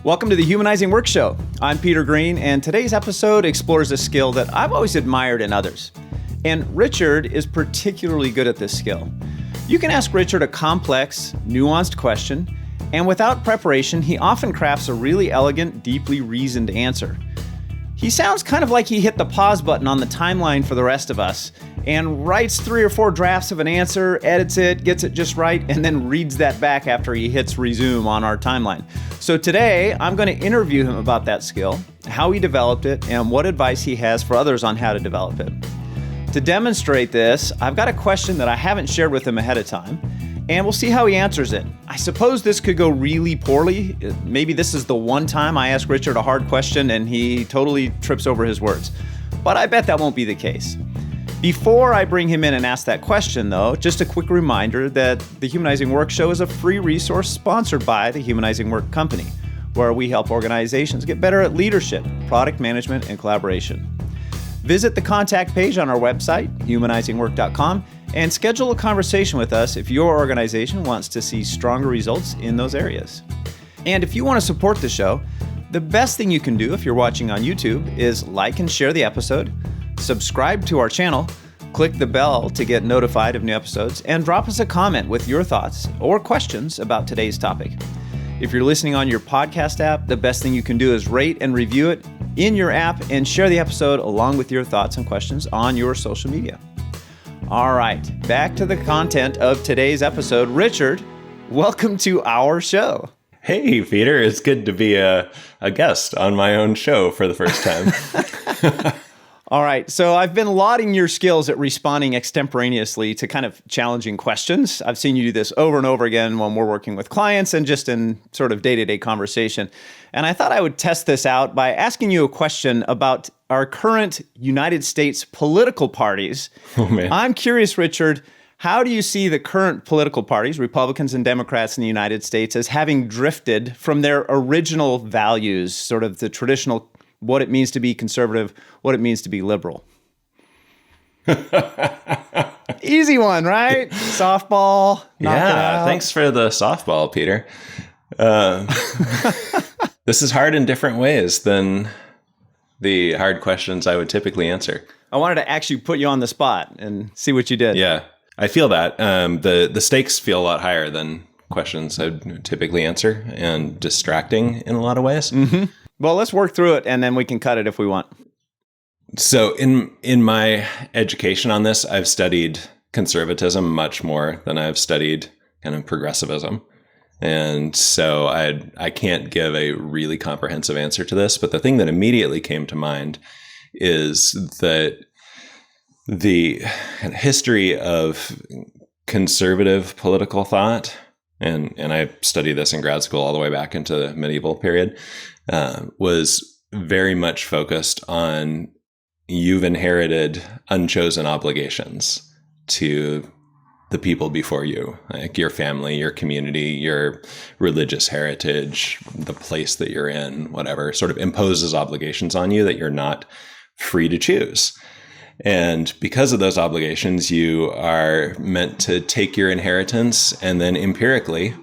Welcome to the Humanizing Work Show. I'm Peter Green, and today's episode explores a skill that I've always admired in others. And Richard is particularly good at this skill. You can ask Richard a complex, nuanced question, and without preparation, he often crafts a really elegant, deeply reasoned answer. He sounds kind of like he hit the pause button on the timeline for the rest of us and writes 3 or 4 drafts of an answer, edits it, gets it just right, and then reads that back after he hits resume on our timeline. So today, I'm going to interview him about that skill, how he developed it, and what advice he has for others on how to develop it. To demonstrate this, I've got a question that I haven't shared with him ahead of time, and we'll see how he answers it. I suppose this could go really poorly. Maybe this is the one time I ask Richard a hard question and he totally trips over his words. But I bet that won't be the case. Before I bring him in and ask that question, though, just a quick reminder that the Humanizing Work Show is a free resource sponsored by the Humanizing Work Company, where we help organizations get better at leadership, product management, and collaboration. Visit the contact page on our website, humanizingwork.com, and schedule a conversation with us if your organization wants to see stronger results in those areas. And if you want to support the show, the best thing you can do if you're watching on YouTube is like and share the episode, subscribe to our channel, click the bell to get notified of new episodes, and drop us a comment with your thoughts or questions about today's topic. If you're listening on your podcast app, the best thing you can do is rate and review it in your app and share the episode along with your thoughts and questions on your social media. All right, back to the content of today's episode. Richard, welcome to our show. Hey, Peter. It's good to be a guest on my own show for the first time. All right, so I've been lauding your skills at responding extemporaneously to kind of challenging questions. I've seen you do this over and over again when we're working with clients and just in sort of day-to-day conversation. And I thought I would test this out by asking you a question about our current United States political parties. Oh, man. I'm curious, Richard, how do you see the current political parties, Republicans and Democrats in the United States, as having drifted from their original values, sort of the traditional, what it means to be conservative, what it means to be liberal? Easy one, right? Softball. Yeah, thanks for the softball, Peter. This is hard in different ways than the hard questions I would typically answer. I wanted to actually put you on the spot and see what you did. Yeah, I feel that. The stakes feel a lot higher than questions I'd typically answer and distracting in a lot of ways. Mm-hmm. Well, let's work through it and then we can cut it if we want. So in my education on this, I've studied conservatism much more than I've studied kind of progressivism. And so I can't give a really comprehensive answer to this, but the thing that immediately came to mind is that the history of conservative political thought, and I studied this in grad school all the way back into the medieval period, was very much focused on you've inherited unchosen obligations to the people before you, like your family, your community, your religious heritage, the place that you're in, whatever, sort of imposes obligations on you that you're not free to choose. And because of those obligations, you are meant to take your inheritance and then empirically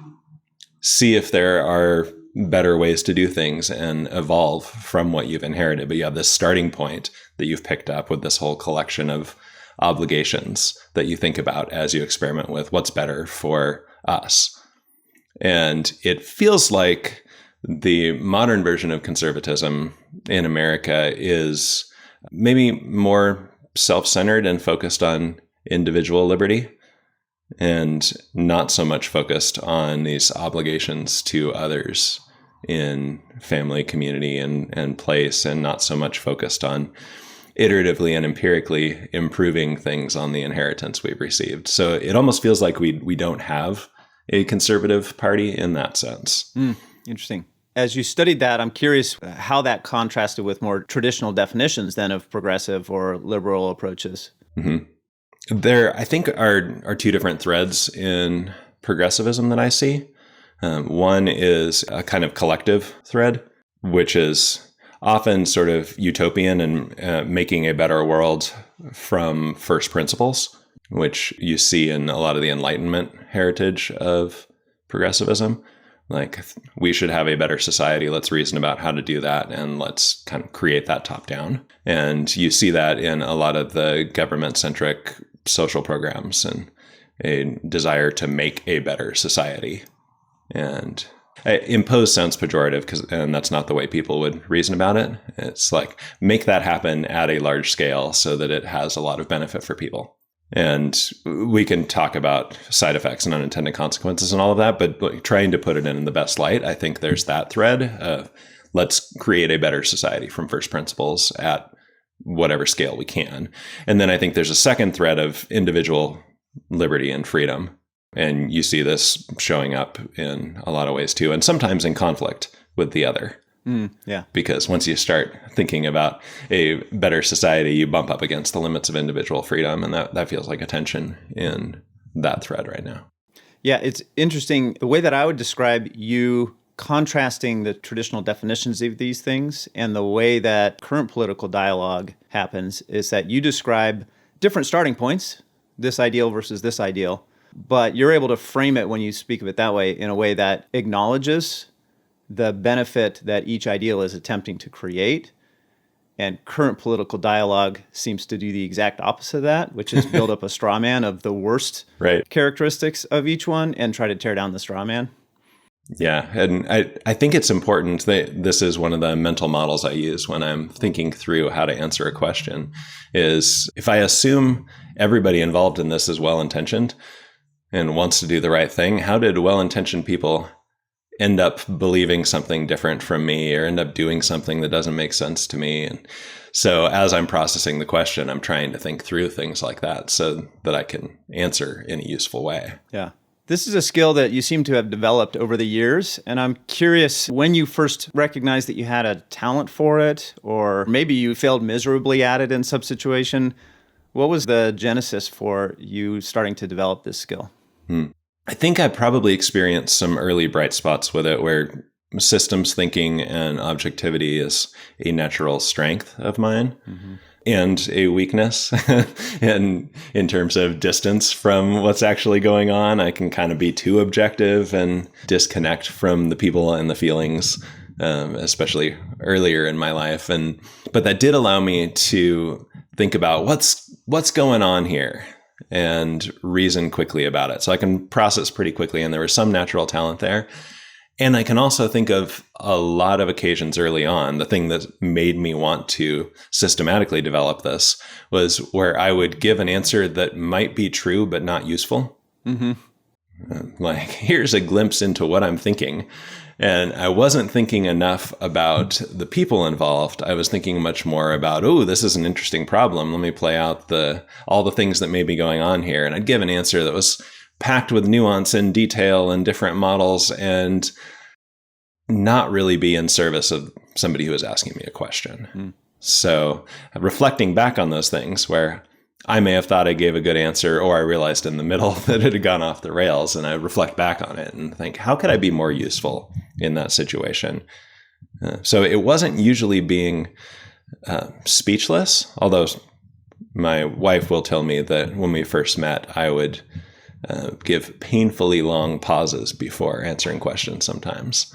see if there are better ways to do things and evolve from what you've inherited. But you have this starting point that you've picked up with this whole collection of obligations that you think about as you experiment with what's better for us. And it feels like the modern version of conservatism in America is maybe more self-centered and focused on individual liberty and not so much focused on these obligations to others in family, community, and place, and not so much focused on iteratively and empirically improving things on the inheritance we've received. So it almost feels like we don't have a conservative party in that sense. Interesting. As you studied that, I'm curious how that contrasted with more traditional definitions then of progressive or liberal approaches. Mm-hmm. There, I think, are 2 different threads in progressivism that I see. One is a kind of collective thread, which is often sort of utopian and making a better world from first principles, which you see in a lot of the Enlightenment heritage of progressivism, Like, we should have a better society. Let's reason about how to do that, and let's kind of create that top down. And you see that in a lot of the government-centric social programs and a desire to make a better society. And impose sounds pejorative, and that's not the way people would reason about it. It's like, make that happen at a large scale so that it has a lot of benefit for people. And we can talk about side effects and unintended consequences and all of that, but trying to put it in the best light, I think there's that thread of, let's create a better society from first principles at whatever scale we can. And then I think there's a second thread of individual liberty and freedom. And you see this showing up in a lot of ways too, and sometimes in conflict with the other. Yeah. Because once you start thinking about a better society, you bump up against the limits of individual freedom. And that feels like a tension in that thread right now. Yeah, it's interesting. The way that I would describe you contrasting the traditional definitions of these things and the way that current political dialogue happens is that you describe different starting points, this ideal versus this ideal, but you're able to frame it when you speak of it that way in a way that acknowledges the benefit that each ideal is attempting to create. And current political dialogue seems to do the exact opposite of that, which is build up a straw man of the worst characteristics of each one and try to tear down the straw man. Yeah. And I think it's important that this is one of the mental models I use when I'm thinking through how to answer a question is, if I assume everybody involved in this is well-intentioned and wants to do the right thing, how did well-intentioned people end up believing something different from me or end up doing something that doesn't make sense to me? And so as I'm processing the question, I'm trying to think through things like that so that I can answer in a useful way. Yeah. This is a skill that you seem to have developed over the years, and I'm curious when you first recognized that you had a talent for it, or maybe you failed miserably at it in some situation. What was the genesis for you starting to develop this skill? I think I probably experienced some early bright spots with it where systems thinking and objectivity is a natural strength of mine. And a weakness. And in terms of distance from what's actually going on, I can kind of be too objective and disconnect from the people and the feelings, especially earlier in my life. But that did allow me to think about what's going on here and reason quickly about it. So I can process pretty quickly, and there was some natural talent there. And I can also think of a lot of occasions early on. The thing that made me want to systematically develop this was where I would give an answer that might be true, but not useful. Like, here's a glimpse into what I'm thinking. And I wasn't thinking enough about the people involved. I was thinking much more about, oh, this is an interesting problem. Let me play out all the things that may be going on here. And I'd give an answer that was packed with nuance and detail and different models and not really be in service of somebody who is asking me a question. So reflecting back on those things where I may have thought I gave a good answer, or I realized in the middle that it had gone off the rails, and I reflect back on it and think, how could I be more useful in that situation? So it wasn't usually being speechless, although my wife will tell me that when we first met, I would give painfully long pauses before answering questions sometimes.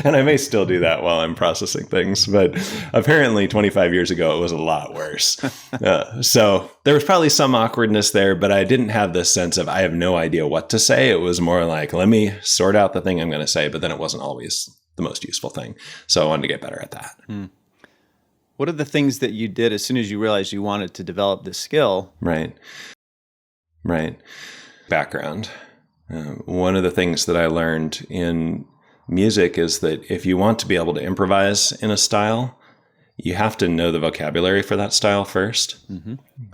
And I may still do that while I'm processing things, but apparently 25 years ago, it was a lot worse. So there was probably some awkwardness there, but I didn't have this sense of, I have no idea what to say. It was more like, let me sort out the thing I'm going to say, but then it wasn't always the most useful thing. So I wanted to get better at that. What are the things that you did as soon as you realized you wanted to develop this skill? Right. Background. One of the things that I learned in music is that if you want to be able to improvise in a style, you have to know the vocabulary for that style first.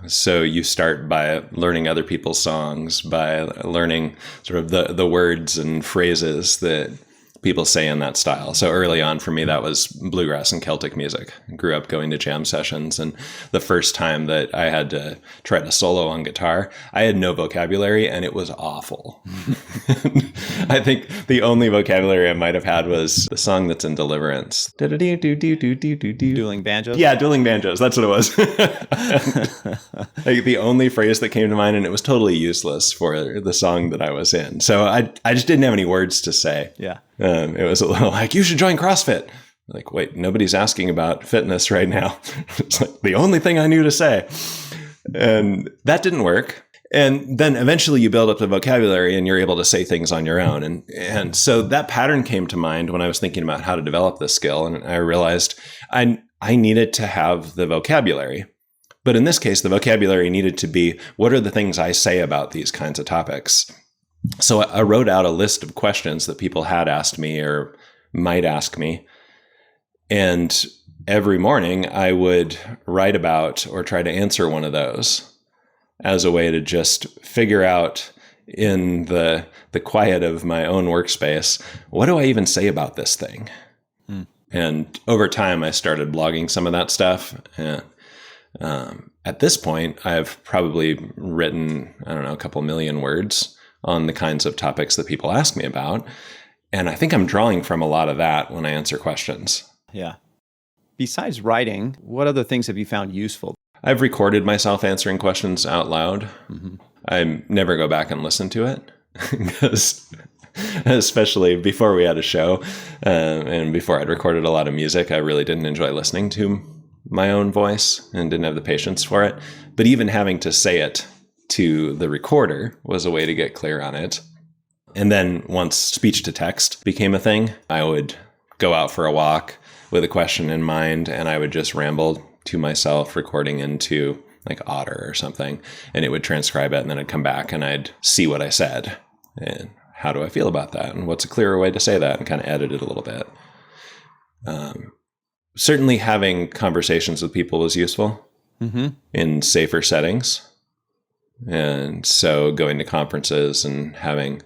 So you start by learning other people's songs, by learning sort of the words and phrases that people say in that style. So early on for me, that was bluegrass and Celtic music. I grew up going to jam sessions, and the first time that I had to try to solo on guitar, I had no vocabulary and it was awful. I think the only vocabulary I might have had was the song that's in Deliverance. Dueling banjos? Yeah, dueling banjos. That's what it was. Like the only phrase that came to mind, and it was totally useless for the song that I was in. So I just didn't have any words to say. Yeah. It was a little like, you should join CrossFit. Like, wait, nobody's asking about fitness right now. It's like the only thing I knew to say. And that didn't work. And then eventually you build up the vocabulary and you're able to say things on your own. And so that pattern came to mind when I was thinking about how to develop this skill. And I realized I needed to have the vocabulary. But in this case, the vocabulary needed to be, what are the things I say about these kinds of topics? So I wrote out a list of questions that people had asked me or might ask me. And every morning I would write about or try to answer one of those as a way to just figure out in the quiet of my own workspace, what do I even say about this thing? And over time, I started blogging some of that stuff. And at this point, I've probably written, a couple million words on the kinds of topics that people ask me about. And I think I'm drawing from a lot of that when I answer questions. Yeah. Besides writing, what other things have you found useful? I've recorded myself answering questions out loud. Mm-hmm. I never go back and listen to it because especially before we had a show and before I'd recorded a lot of music, I really didn't enjoy listening to my own voice and didn't have the patience for it. But even having to say it to the recorder was a way to get clear on it. And then once speech to text became a thing, I would go out for a walk with a question in mind and I would just ramble to myself, recording into like Otter or something, and it would transcribe it, and then I'd come back and I'd see what I said and how do I feel about that and what's a clearer way to say that, and kind of edit it a little bit. Certainly having conversations with people was useful in safer settings. And so going to conferences and having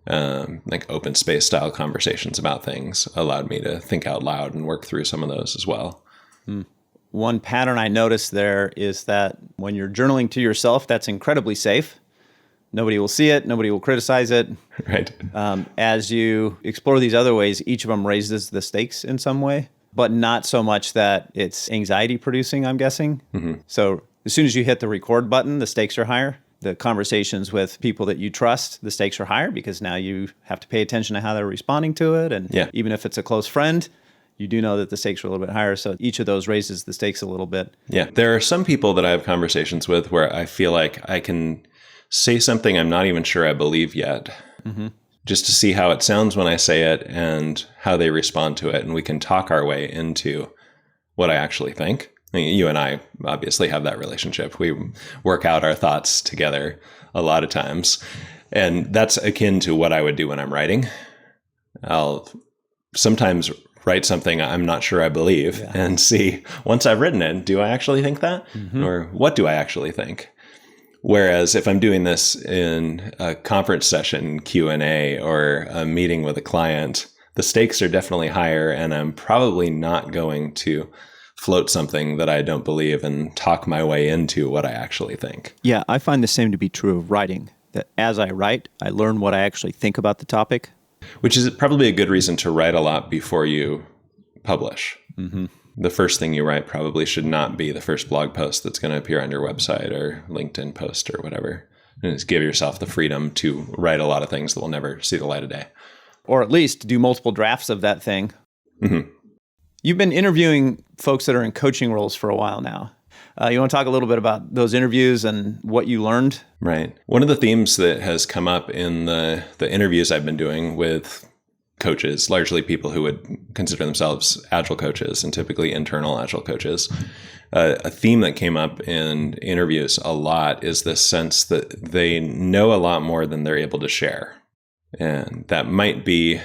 like open space style conversations about things allowed me to think out loud and work through some of those as well. One pattern I noticed there is that when you're journaling to yourself, that's incredibly safe. Nobody will see it. Nobody will criticize it. Right. As you explore these other ways, each of them raises the stakes in some way, but not so much that it's anxiety producing, I'm guessing. So as soon as you hit the record button, the stakes are higher. The conversations with people that you trust, the stakes are higher because now you have to pay attention to how they're responding to it. And even if it's a close friend, you do know that the stakes are a little bit higher. So each of those raises the stakes a little bit. Yeah. There are some people that I have conversations with where I feel like I can say something I'm not even sure I believe yet, just to see how it sounds when I say it and how they respond to it. And we can talk our way into what I actually think. I mean, you and I obviously have that relationship. We work out our thoughts together a lot of times. And that's akin to what I would do when I'm writing. I'll sometimes write something I'm not sure I believe and see, once I've written it, do I actually think that? Or what do I actually think? Whereas if I'm doing this in a conference session, Q&A, or a meeting with a client, the stakes are definitely higher, and I'm probably not going to float something that I don't believe and talk my way into what I actually think. Yeah, I find the same to be true of writing, that as I write, I learn what I actually think about the topic. Which is probably a good reason to write a lot before you publish. The first thing you write probably should not be the first blog post that's going to appear on your website or LinkedIn post or whatever. And just give yourself the freedom to write a lot of things that will never see the light of day. Or at least do multiple drafts of that thing. You've been interviewing folks that are in coaching roles for a while now. You want to talk a little bit about those interviews and what you learned? Right. One of the themes that has come up in the interviews I've been doing with coaches, largely people who would consider themselves agile coaches and typically internal agile coaches, a theme that came up in interviews a lot is this sense that they know a lot more than they're able to share. And that might be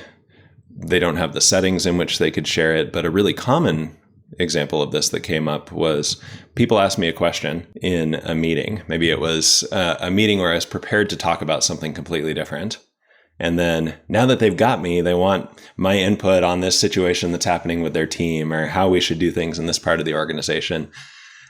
they don't have the settings in which they could share it, but a really common example of this that came up was people asked me a question in a meeting. Maybe it was a meeting where I was prepared to talk about something completely different. And then now that they've got me, they want my input on this situation that's happening with their team or how we should do things in this part of the organization.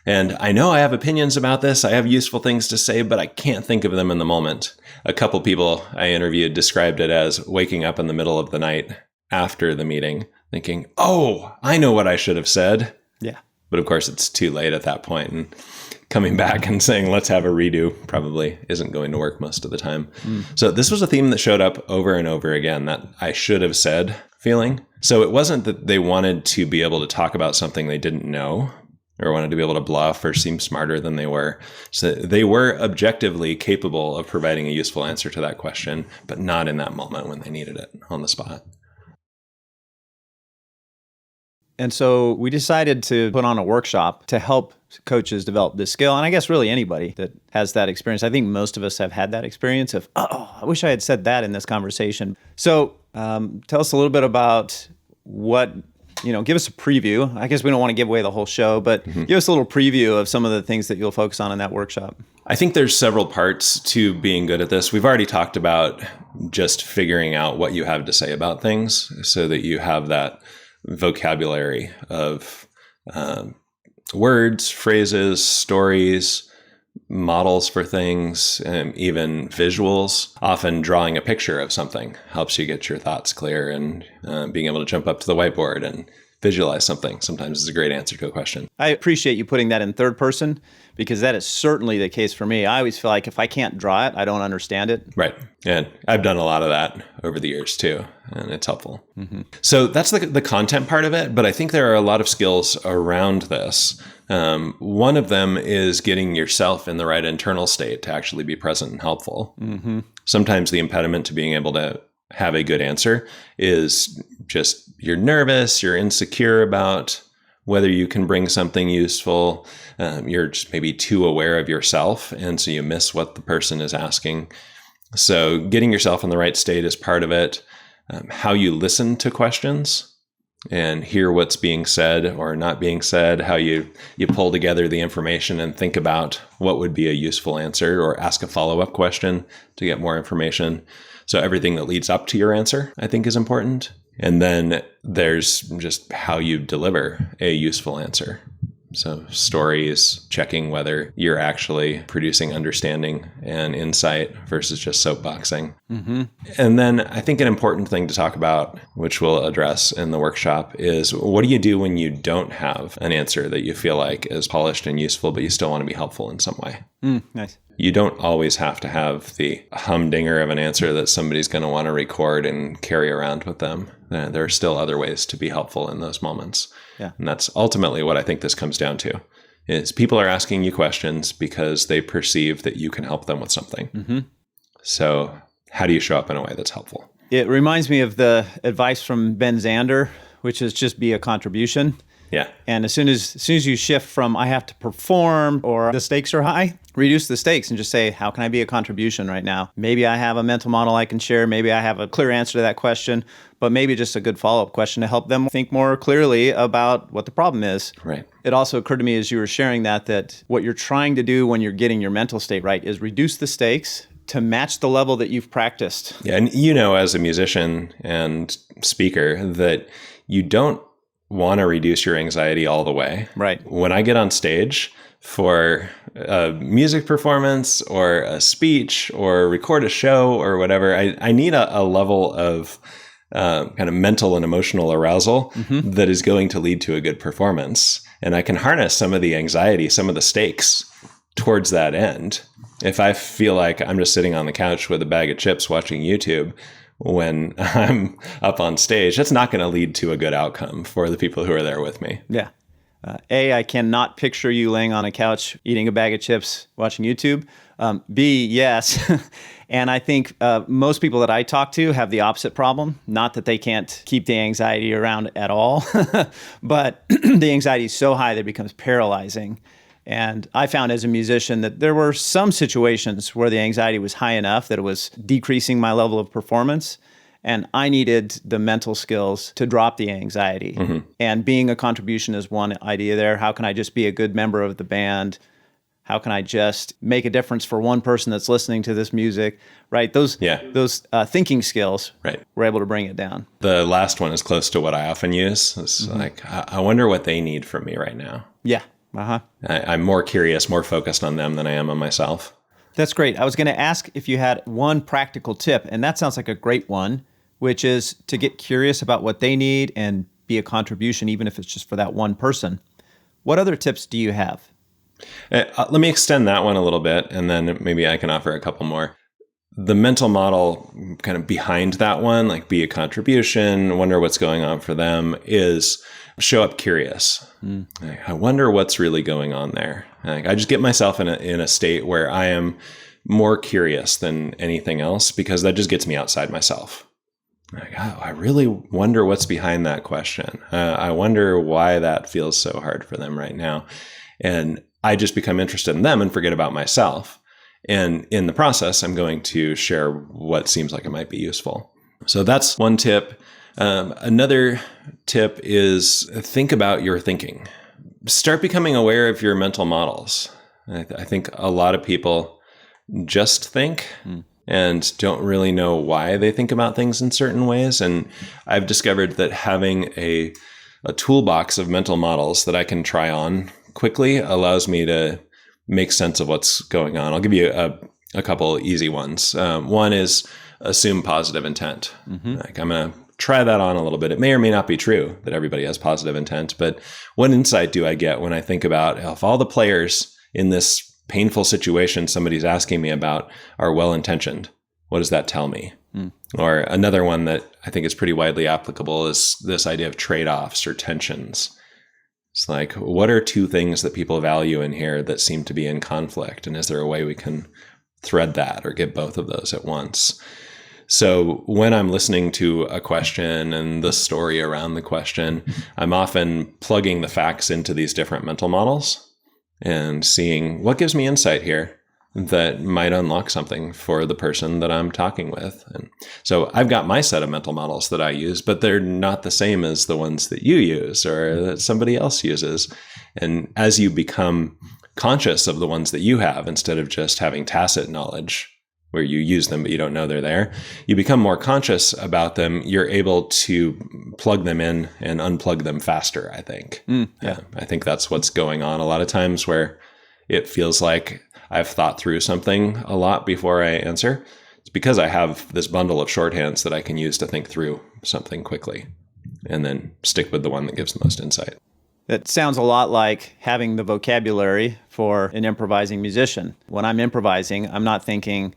And I know I have opinions about this. I have useful things to say, but I can't think of them in the moment. A couple people I interviewed described it as waking up in the middle of the night after the meeting thinking, oh, I know what I should have said. Yeah. But of course, it's too late at that point. And coming back and saying, let's have a redo probably isn't going to work most of the time. So this was a theme that showed up over and over again, that I should have said feeling. So it wasn't that they wanted to be able to talk about something they didn't know or wanted to be able to bluff or seem smarter than they were. So they were objectively capable of providing a useful answer to that question, but not in that moment when they needed it on the spot. And so we decided to put on a workshop to help coaches develop this skill. And I guess really anybody that has that experience. I think most of us have had that experience of, oh, I wish I had said that in this conversation. So tell us a little bit about what, give us a preview. I guess we don't want to give away the whole show, but give us a little preview of some of the things that you'll focus on in that workshop. I think there's several parts to being good at this. We've already talked about just figuring out what you have to say about things so that you have that vocabulary of words, phrases, stories, models for things, and even visuals. Often drawing a picture of something helps you get your thoughts clear, and being able to jump up to the whiteboard and visualize something sometimes is a great answer to a question. I appreciate you putting that in third person, because that is certainly the case for me. I always feel like if I can't draw it, I don't understand it. Right. And I've done a lot of that over the years too, and it's helpful. So that's the content part of it, but I think there are a lot of skills around this. One of them is getting yourself in the right internal state to actually be present and helpful. Sometimes the impediment to being able to have a good answer is just you're nervous, you're insecure about whether you can bring something useful. You're just maybe too aware of yourself, and so you miss what the person is asking. So getting yourself in the right state is part of it. How you listen to questions and hear what's being said or not being said, how you pull together the information and think about what would be a useful answer or ask a follow-up question to get more information. So everything that leads up to your answer, I think, is important. And then there's just how you deliver a useful answer. So stories, checking whether you're actually producing understanding and insight versus just soapboxing. And then I think an important thing to talk about, which we'll address in the workshop, is what do you do when you don't have an answer that you feel like is polished and useful, but you still want to be helpful in some way? Nice. You don't always have to have the humdinger of an answer that somebody's going to want to record and carry around with them. There are still other ways to be helpful in those moments. Yeah. And that's ultimately what I think this comes down to, is people are asking you questions because they perceive that you can help them with something. So how do you show up in a way that's helpful? It reminds me of the advice from Ben Zander, which is just be a contribution. Yeah. And as soon as you shift from I have to perform or the stakes are high, reduce the stakes and just say, how can I be a contribution right now? Maybe I have a mental model I can share. Maybe I have a clear answer to that question, but maybe just a good follow-up question to help them think more clearly about what the problem is. Right. It also occurred to me as you were sharing that what you're trying to do when you're getting your mental state right is reduce the stakes to match the level that you've practiced. Yeah. And as a musician and speaker, that you don't want to reduce your anxiety all the way. Right. When I get on stage for a music performance or a speech or record a show or whatever, I need a level of kind of mental and emotional arousal that is going to lead to a good performance. And I can harness some of the anxiety, some of the stakes towards that end. If I feel like I'm just sitting on the couch with a bag of chips watching YouTube when I'm up on stage, that's not going to lead to a good outcome for the people who are there with me. Yeah. I cannot picture you laying on a couch eating a bag of chips watching YouTube. B, yes. And I think most people that I talk to have the opposite problem. Not that they can't keep the anxiety around at all, but the anxiety is so high that it becomes paralyzing. And I found as a musician that there were some situations where the anxiety was high enough that it was decreasing my level of performance. And I needed the mental skills to drop the anxiety. And being a contribution is one idea there. How can I just be a good member of the band? How can I just make a difference for one person that's listening to this music, right? Those thinking skills, right. We're able to bring it down. The last one is close to what I often use. It's like, I wonder what they need from me right now. Yeah. I'm more curious, more focused on them than I am on myself. That's great. I was going to ask if you had one practical tip, and that sounds like a great one, which is to get curious about what they need and be a contribution, even if it's just for that one person. What other tips do you have? Let me extend that one a little bit, and then maybe I can offer a couple more. The mental model kind of behind that one, like be a contribution, wonder what's going on for them, is show up curious. I wonder what's really going on there. I just get myself in a state where I am more curious than anything else, because that just gets me outside myself. Like, oh, I really wonder what's behind that question. I wonder why that feels so hard for them right now. And I just become interested in them and forget about myself. And in the process, I'm going to share what seems like it might be useful. So that's one tip. Another tip is think about your thinking. Start becoming aware of your mental models. I think a lot of people just think and don't really know why they think about things in certain ways. And I've discovered that having a toolbox of mental models that I can try on quickly allows me to make sense of what's going on. I'll give you a couple easy ones. One is assume positive intent. Like, I'm going to try that on a little bit. It may or may not be true that everybody has positive intent, but what insight do I get when I think about if all the players in this painful situation somebody's asking me about are well-intentioned? What does that tell me? Or another one that I think is pretty widely applicable is this idea of trade-offs or tensions. It's like, what are two things that people value in here that seem to be in conflict? And is there a way we can thread that or get both of those at once? So when I'm listening to a question and the story around the question, I'm often plugging the facts into these different mental models and seeing what gives me insight here that might unlock something for the person that I'm talking with. And so I've got my set of mental models that I use, but they're not the same as the ones that you use or that somebody else uses. And as you become conscious of the ones that you have, instead of just having tacit knowledge where you use them but you don't know they're there, you become more conscious about them. You're able to plug them in and unplug them faster, I think. I think that's what's going on a lot of times, where it feels like I've thought through something a lot before I answer. It's because I have this bundle of shorthands that I can use to think through something quickly and then stick with the one that gives the most insight. That sounds a lot like having the vocabulary for an improvising musician. When I'm improvising, I'm not thinking,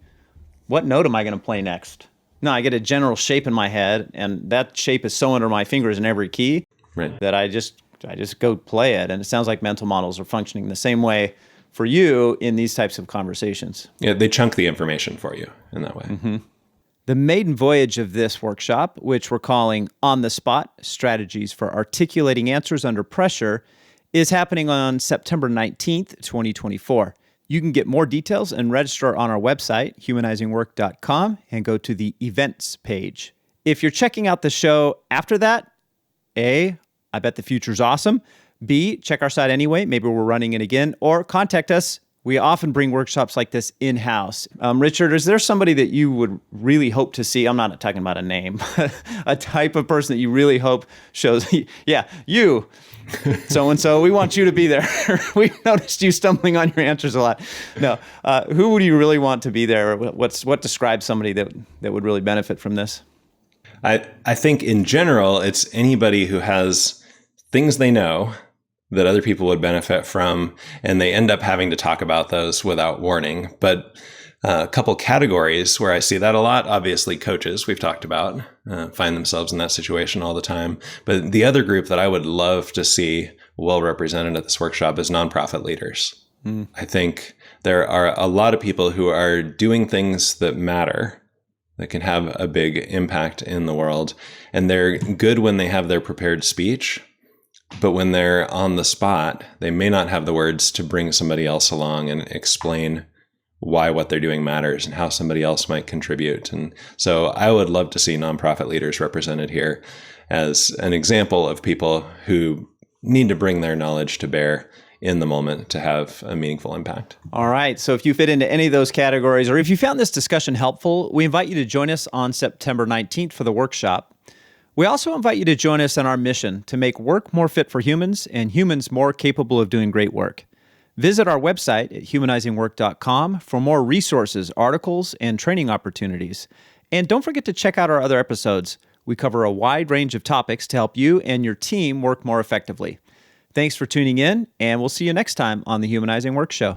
what note am I going to play next? No, I get a general shape in my head, and that shape is so under my fingers in every key that I just go play it. And it sounds like mental models are functioning the same way for you in these types of conversations. Yeah, they chunk the information for you in that way. The maiden voyage of this workshop, which we're calling On the Spot, Strategies for Articulating Answers Under Pressure, is happening on September 19th, 2024. You can get more details and register on our website, humanizingwork.com, and go to the events page. If you're checking out the show after that, A, I bet the future's awesome. B, check our site anyway. Maybe we're running it again. Or contact us. We often bring workshops like this in-house. Richard, is there somebody that you would really hope to see? I'm not talking about a name. A type of person that you really hope shows, yeah, you, so-and-so, we want you to be there. We noticed you stumbling on your answers a lot. No, who would you really want to be there? What describes somebody that would really benefit from this? I think in general, it's anybody who has things they know that other people would benefit from, and they end up having to talk about those without warning. But a couple categories where I see that a lot, obviously coaches, we've talked about, find themselves in that situation all the time. But the other group that I would love to see well represented at this workshop is nonprofit leaders. I think there are a lot of people who are doing things that matter, that can have a big impact in the world. And they're good when they have their prepared speech. But when they're on the spot, they may not have the words to bring somebody else along and explain why what they're doing matters and how somebody else might contribute. And so I would love to see nonprofit leaders represented here as an example of people who need to bring their knowledge to bear in the moment to have a meaningful impact. All right. So if you fit into any of those categories, or if you found this discussion helpful, we invite you to join us on September 19th for the workshop. We also invite you to join us in our mission to make work more fit for humans and humans more capable of doing great work. Visit our website at humanizingwork.com for more resources, articles, and training opportunities. And don't forget to check out our other episodes. We cover a wide range of topics to help you and your team work more effectively. Thanks for tuning in, and we'll see you next time on the Humanizing Work Show.